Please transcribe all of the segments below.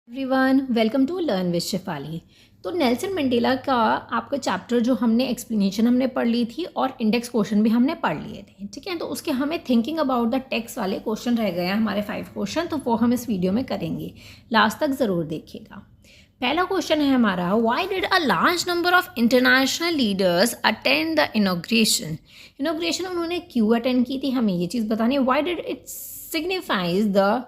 Everyone welcome to learn with Shefali. तो Nelson Mandela का आपका चैप्टर जो हमने पढ़ ली थी और इंडेक्स क्वेश्चन भी हमने पढ़ लिए थे, ठीक है। तो उसके हमें थिंकिंग अबाउट द टेक्स्ट वाले क्वेश्चन रह गए हैं हमारे 5 क्वेश्चन, तो वो हम इस वीडियो में करेंगे। लास्ट तक ज़रूर देखिएगा। पहला क्वेश्चन है हमारा, why did a large number of international leaders attend the inauguration. Inauguration उन्होंने क्यों अटेंड की थी, हमें ये चीज़ बतानी है। Why did it signifies the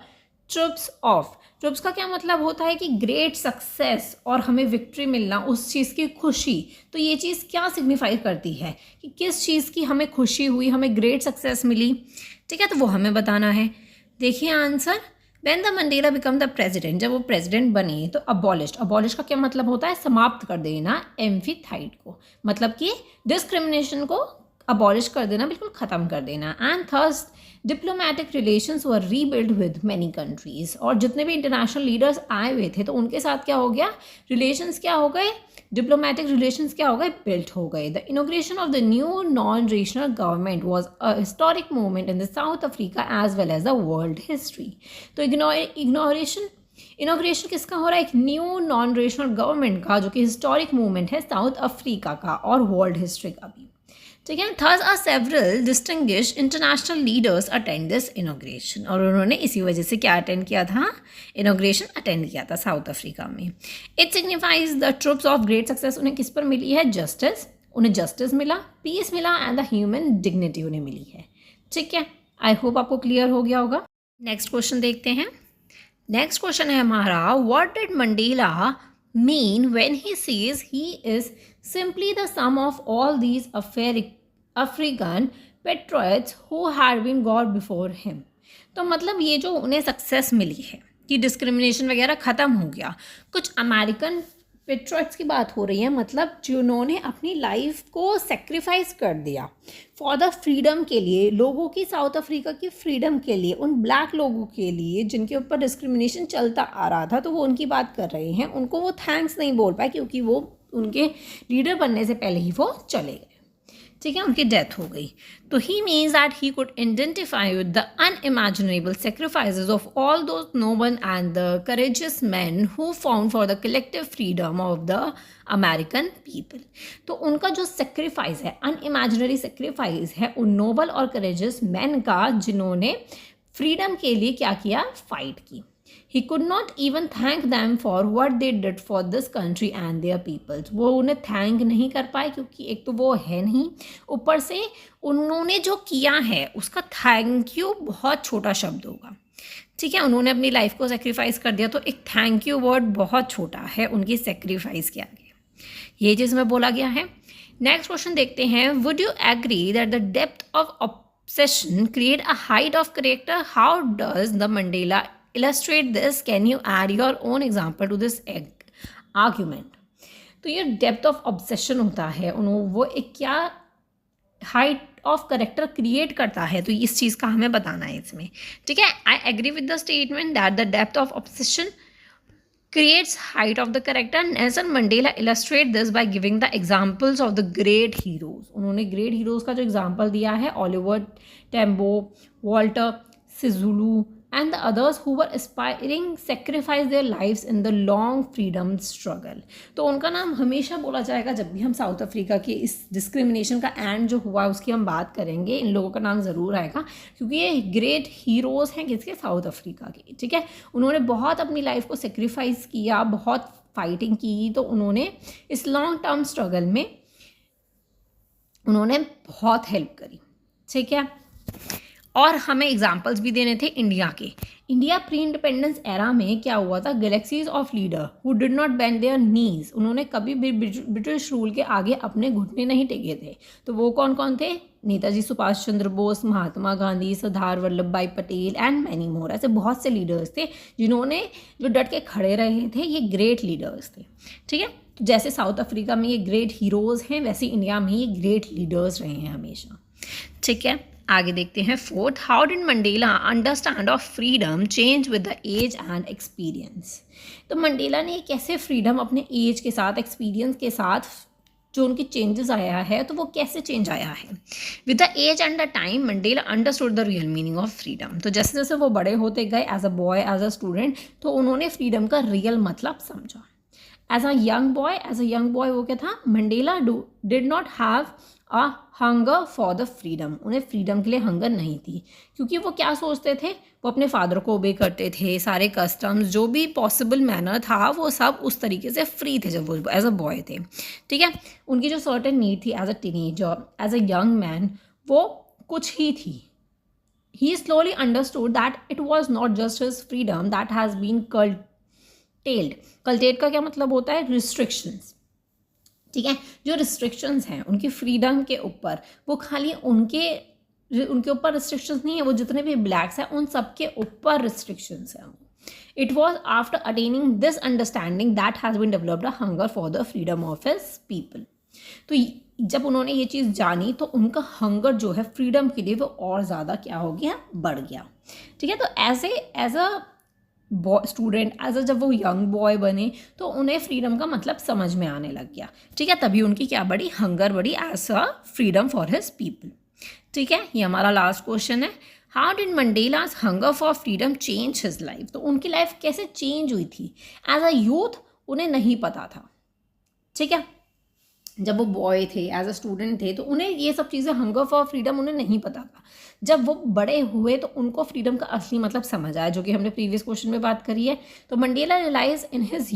troops का क्या मतलब होता है कि ग्रेट सक्सेस और हमें विक्ट्री मिलना, उस चीज़ की खुशी। तो ये चीज़ क्या सिग्निफाई करती है कि किस चीज़ की हमें खुशी हुई, हमें ग्रेट सक्सेस मिली, ठीक है। तो वो हमें बताना है। देखिए answer, when the Mandela become the president, जब वो प्रेसिडेंट बने तो अबॉलिश का क्या मतलब होता है, समाप्त कर देना एम्फीथाइड को, मतलब कि डिस्क्रिमिनेशन को अबॉलिश कर देना, बिल्कुल ख़त्म कर देना। And theirs diplomatic relations were rebuild with many countries, और जितने भी इंटरनेशनल लीडर्स आए हुए थे तो उनके साथ क्या हो गया, रिलेशंस क्या हो गए, डिप्लोमेटिक रिलेशंस क्या हो गए, बिल्ट हो गए। The inauguration of the new non regional government was a historic movement in the South Africa as well as the world history. तो इनॉग्रेशन किसका हो रहा है, एक न्यू नॉन रीजनल गवर्नमेंट का, जो कि हिस्टोरिक मूवमेंट है साउथ अफ्रीका का और वर्ल्ड हिस्ट्री का भी, ठीक है। There's are several distinguished international leaders attend this inauguration, और उन्होंने इसी वजह से क्या अटेंड किया था, इनॉग्रेशन अटेंड किया था साउथ अफ्रीका में। It signifies the troops of great success, उन्हें किस पर मिली है, जस्टिस, उन्हें जस्टिस मिला, पीस मिला एंड द ह्यूमन डिग्निटी उन्हें मिली है, ठीक है। आई होप आपको क्लियर हो गया होगा। नेक्स्ट क्वेश्चन देखते हैं। नेक्स्ट क्वेश्चन है हमारा, what did Mandela mean when he says he is simply the sum of all these African patriots who had been gone before him। तो मतलब ये जो उन्हें सक्सेस मिली है कि डिस्क्रिमिनेशन वगैरह ख़त्म हो गया, कुछ अमेरिकन पेट्रियट्स की बात हो रही है, मतलब जिन्होंने अपनी लाइफ को सेक्रीफाइस कर दिया फॉर द फ्रीडम के लिए, लोगों की, साउथ अफ्रीका की फ्रीडम के लिए, उन ब्लैक लोगों के लिए जिनके ऊपर डिस्क्रिमिनेशन चलता आ रहा था। तो वो उनकी बात कर रहे हैं, उनको वो थैंक्स नहीं बोल पाए क्योंकि वो उनके लीडर बनने से पहले ही वो चले गए, ठीक है, उनकी डेथ हो गई। तो he means that he could identify with the unimaginable sacrifices of all those noble and the courageous man who found for the collective freedom of the American people. तो उनका जो सेक्रीफाइस है, अनइमेजिनरी सेक्रीफाइस है उन Nobel और courageous man का, जिन्होंने freedom के लिए क्या किया, फाइट की। He could not even thank them for what they did for this country and their peoples। वो उन्हें थैंक नहीं कर पाए क्योंकि एक तो वो है नहीं, ऊपर से उन्होंने जो किया है उसका थैंक यू बहुत छोटा शब्द होगा, ठीक है। उन्होंने अपनी लाइफ को सेक्रीफाइस कर दिया, तो एक थैंक यू वर्ड बहुत छोटा है उनकी सेक्रीफाइस के आगे, ये चीज़ में बोला गया है। नेक्स्ट क्वेश्चन देखते हैं, would you agree that the depth of obsession create a height of character, how does the Mandela illustrate this, can you add your own example to this argument। तो ये डेप्थ ऑफ ऑब्सेशन होता है, वो एक क्या height of character create करता है, तो इस चीज़ का हमें बताना है इसमें, ठीक है। I agree with the statement that the depth of obsession creates height of the character। Nelson Mandela illustrate this by giving the examples of the great heroes। उन्होंने ग्रेट हीरोज़ का जो एग्जाम्पल दिया है, Oliver Tambo, Walter Sisulu and the others who were aspiring sacrifice their lives in the long freedom struggle। तो उनका नाम हमेशा बोला जाएगा जब भी हम साउथ अफ्रीका के इस डिस्क्रिमिनेशन का एंड जो हुआ उसकी हम बात करेंगे, इन लोगों का नाम ज़रूर आएगा क्योंकि ये ग्रेट हीरोज़ हैं किसके, साउथ अफ्रीका के, ठीक है। उन्होंने बहुत अपनी लाइफ को सेक्रीफाइस किया, बहुत फाइटिंग की, तो उन्होंने इस लॉन्ग टर्म स्ट्रगल में उन्होंने बहुत हेल्प करी, ठीक है। और हमें एग्जाम्पल्स भी देने थे इंडिया के। इंडिया प्री इंडिपेंडेंस एरा में क्या हुआ था, galaxies of leader who did not bend there नीज, उन्होंने कभी भी ब्रिटिश रूल के आगे अपने घुटने नहीं टेके थे। तो वो कौन कौन थे, नेताजी सुभाष चंद्र बोस, महात्मा गांधी, सरदार वल्लभ भाई पटेल एंड मैनी मोर। ऐसे बहुत से लीडर्स थे जिन्होंने जो डट के खड़े रहे थे, ये ग्रेट लीडर्स थे, ठीक है। तो जैसे साउथ अफ्रीका में ये ग्रेट हीरोज़ हैं, वैसे इंडिया में ये ग्रेट लीडर्स रहे हैं हमेशा, ठीक है। आगे देखते हैं fourth, how did Mandela understand of freedom change with the age and experience. तो मंडेला ने कैसे फ्रीडम अपने एज के साथ, एक्सपीरियंस के साथ जो उनकी चेंजेस आया है, तो वो कैसे चेंज आया है। With the age and the time Mandela understood the real meaning of freedom. तो जैसे जैसे वो बड़े होते गए as a boy, as a student, तो उन्होंने फ्रीडम का रियल मतलब समझा। एज अ यंग बॉय वो क्या था, Mandela did not have a hunger for the freedom. उन्हें फ्रीडम के लिए हंगर नहीं थी, क्योंकि वो क्या सोचते थे, वो अपने फादर को ओबे करते थे, सारे कस्टम्स जो भी पॉसिबल मैनर था वो सब उस तरीके से फ्री थे जब वो एज अ बॉय थे। ठीक है, उनकी जो सर्टेन नीड थी as a teenager, as a young man, वो कुछ ही थी। He slowly understood that it was not just his freedom that has been curtailed. Curtailed का क्या मतलब होता है, रिस्ट्रिक्शंस। ठीक है, जो रिस्ट्रिक्शंस हैं उनकी फ्रीडम के ऊपर, वो खाली उनके ऊपर रिस्ट्रिक्शंस नहीं है, वो जितने भी ब्लैक्स हैं उन सब के ऊपर रिस्ट्रिक्शंस हैं। It was after attaining this understanding that has been developed a hunger for the freedom of his people. तो जब उन्होंने ये चीज़ जानी तो उनका हंगर जो है फ्रीडम के लिए वो और ज़्यादा क्या हो गया, बढ़ गया। ठीक है, तो as a student, as a जब वो यंग बॉय बने तो उन्हें फ्रीडम का मतलब समझ में आने लग गया। ठीक है, तभी उनकी क्या बढ़ी, हंगर बढ़ी as a freedom for his people. ठीक है, ये हमारा लास्ट क्वेश्चन है। How did Mandela's hunger for freedom change his life. तो उनकी लाइफ कैसे चेंज हुई थी। एज अ यूथ उन्हें नहीं पता था। ठीक है, जब वो बॉय थे, एज अ स्टूडेंट थे, तो उन्हें ये सब चीज़ें, हंगर फॉर फ्रीडम उन्हें नहीं पता था। जब वो बड़े हुए तो उनको फ्रीडम का असली मतलब समझ आया, जो कि हमने प्रीवियस क्वेश्चन में बात करी है। तो Mandela realise in his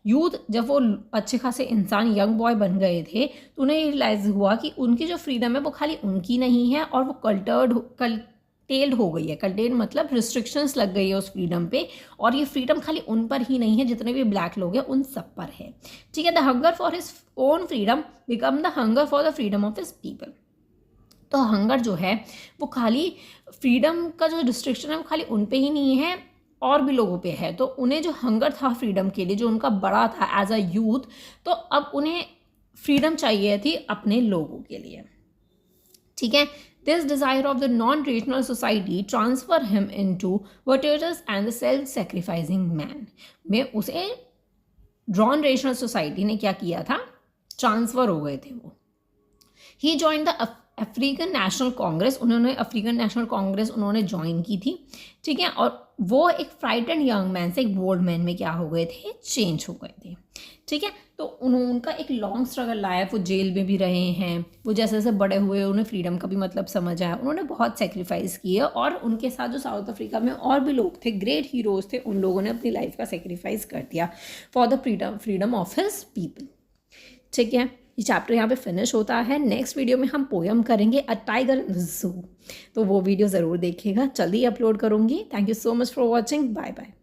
youth जब वो अच्छे खासे इंसान, यंग बॉय बन गए थे, तो उन्हें रियलाइज़ हुआ कि उनकी जो फ्रीडम है वो खाली उनकी नहीं है, और वो कल्टेल्ड हो गई है। कल्टेल्ड मतलब रिस्ट्रिक्शंस लग गई है उस फ्रीडम पे, और ये फ्रीडम खाली उन पर ही नहीं है, जितने भी ब्लैक लोग हैं उन सब पर है। ठीक है, the hunger for his own freedom become the hunger for the freedom of his people. तो हंगर जो है वो खाली फ्रीडम का जो रिस्ट्रिक्शन है वो खाली उन पे ही नहीं है, और भी लोगों पे है। तो उन्हें जो हंगर था फ्रीडम के लिए, जो उनका बड़ा था एज अ यूथ, तो अब उन्हें फ्रीडम चाहिए थी अपने लोगों के लिए। ठीक है, this desire of the non traditional society transfer him into warriors and the self sacrificing man. में उसे नॉन ट्रेडिशनल सोसाइटी ने क्या किया था, ट्रांसफर हो गए थे वो। He join the African National Congress. उन्होंने अफ्रीकन नेशनल कांग्रेस उन्होंने ज्वाइन की थी। ठीक है, और वो एक फ्राइटेंड यंग मैन से एक बोल्ड मैन में क्या हो गए थे, चेंज हो गए थे। ठीक है, तो उनका एक लॉन्ग स्ट्रगल लाइफ, वो जेल में भी रहे हैं, वो जैसे जैसे बड़े हुए उन्हें फ्रीडम का भी मतलब समझ आया, उन्होंने बहुत सेक्रीफाइस किए, और उनके साथ जो साउथ अफ्रीका में और भी लोग थे, ग्रेट हीरोज थे, उन लोगों ने अपनी लाइफ का सेक्रीफाइस कर दिया for the freedom of his people. ठीक है, ये चैप्टर यहाँ पे फिनिश होता है। नेक्स्ट वीडियो में हम पोयम करेंगे a tiger in the zoo, तो वो वीडियो ज़रूर देखिएगा, जल्दी अपलोड करूँगी। Thank you so much for watching, bye bye.